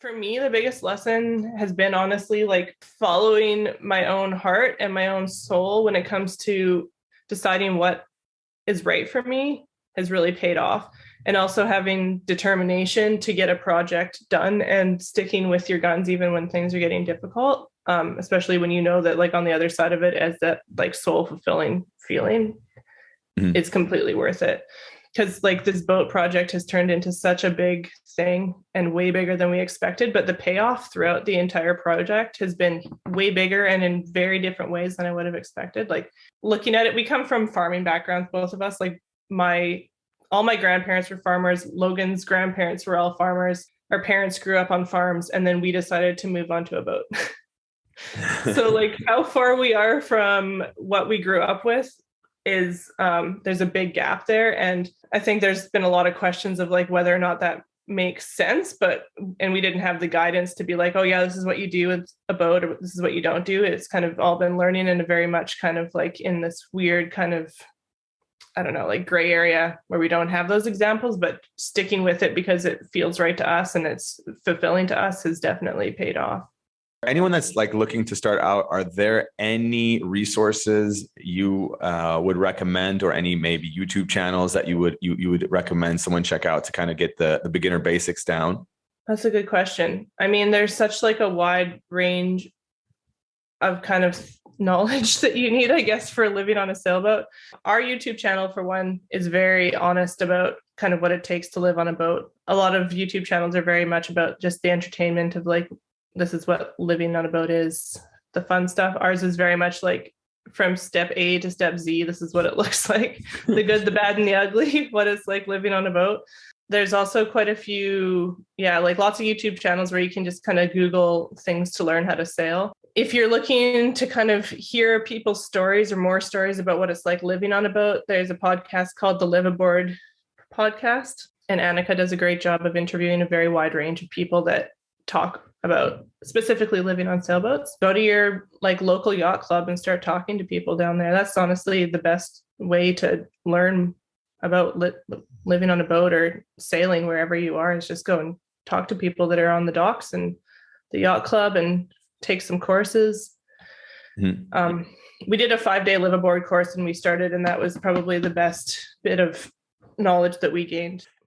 For me, the biggest lesson has been honestly like following my own heart and my own soul when it comes to deciding what is right for me has really paid off. And also having determination to get a project done and sticking with your guns even when things are getting difficult, especially when you know that like on the other side of it as that like soul fulfilling feeling, it's completely worth it. Because like this boat project has turned into such a big thing and way bigger than we expected, but the payoff throughout the entire project has been way bigger and in very different ways than I would have expected. Like looking at it, we come from farming backgrounds, both of us. Like all my grandparents were farmers. Logan's grandparents were all farmers. Our parents grew up on farms, and then we decided to move onto a boat. So like how far we are from what we grew up with is there's a big gap there. And I think there's been a lot of questions of like whether or not that makes sense, and we didn't have the guidance to be like, oh yeah, this is what you do with a boat, or this is what you don't do. It's kind of all been learning in a very much kind of like in this weird kind of, I don't know, like gray area where we don't have those examples, but sticking with it because it feels right to us and it's fulfilling to us has definitely paid off. Anyone that's like looking to start out, are there any resources you would recommend, or any maybe YouTube channels that you would recommend someone check out to kind of get the beginner basics down? That's a good question. I mean, there's such like a wide range of kind of knowledge that you need, I guess, for living on a sailboat. Our YouTube channel, for one, is very honest about kind of what it takes to live on a boat. A lot of YouTube channels are very much about just the entertainment of like, this is what living on a boat is, the fun stuff. Ours is very much like from step A to step Z. This is what it looks like. The good, the bad, and the ugly, what it's like living on a boat. There's also quite a few, like lots of YouTube channels where you can just kind of Google things to learn how to sail. If you're looking to kind of hear people's stories or more stories about what it's like living on a boat, there's a podcast called the Live Aboard podcast. And Annika does a great job of interviewing a very wide range of people that talk about specifically living on sailboats. Go to your like local yacht club and start talking to people down there. That's honestly the best way to learn about living on a boat or sailing wherever you are, is just go and talk to people that are on the docks and the yacht club and take some courses. We did a 5-day live aboard course when we started, and that was probably the best bit of knowledge that we gained.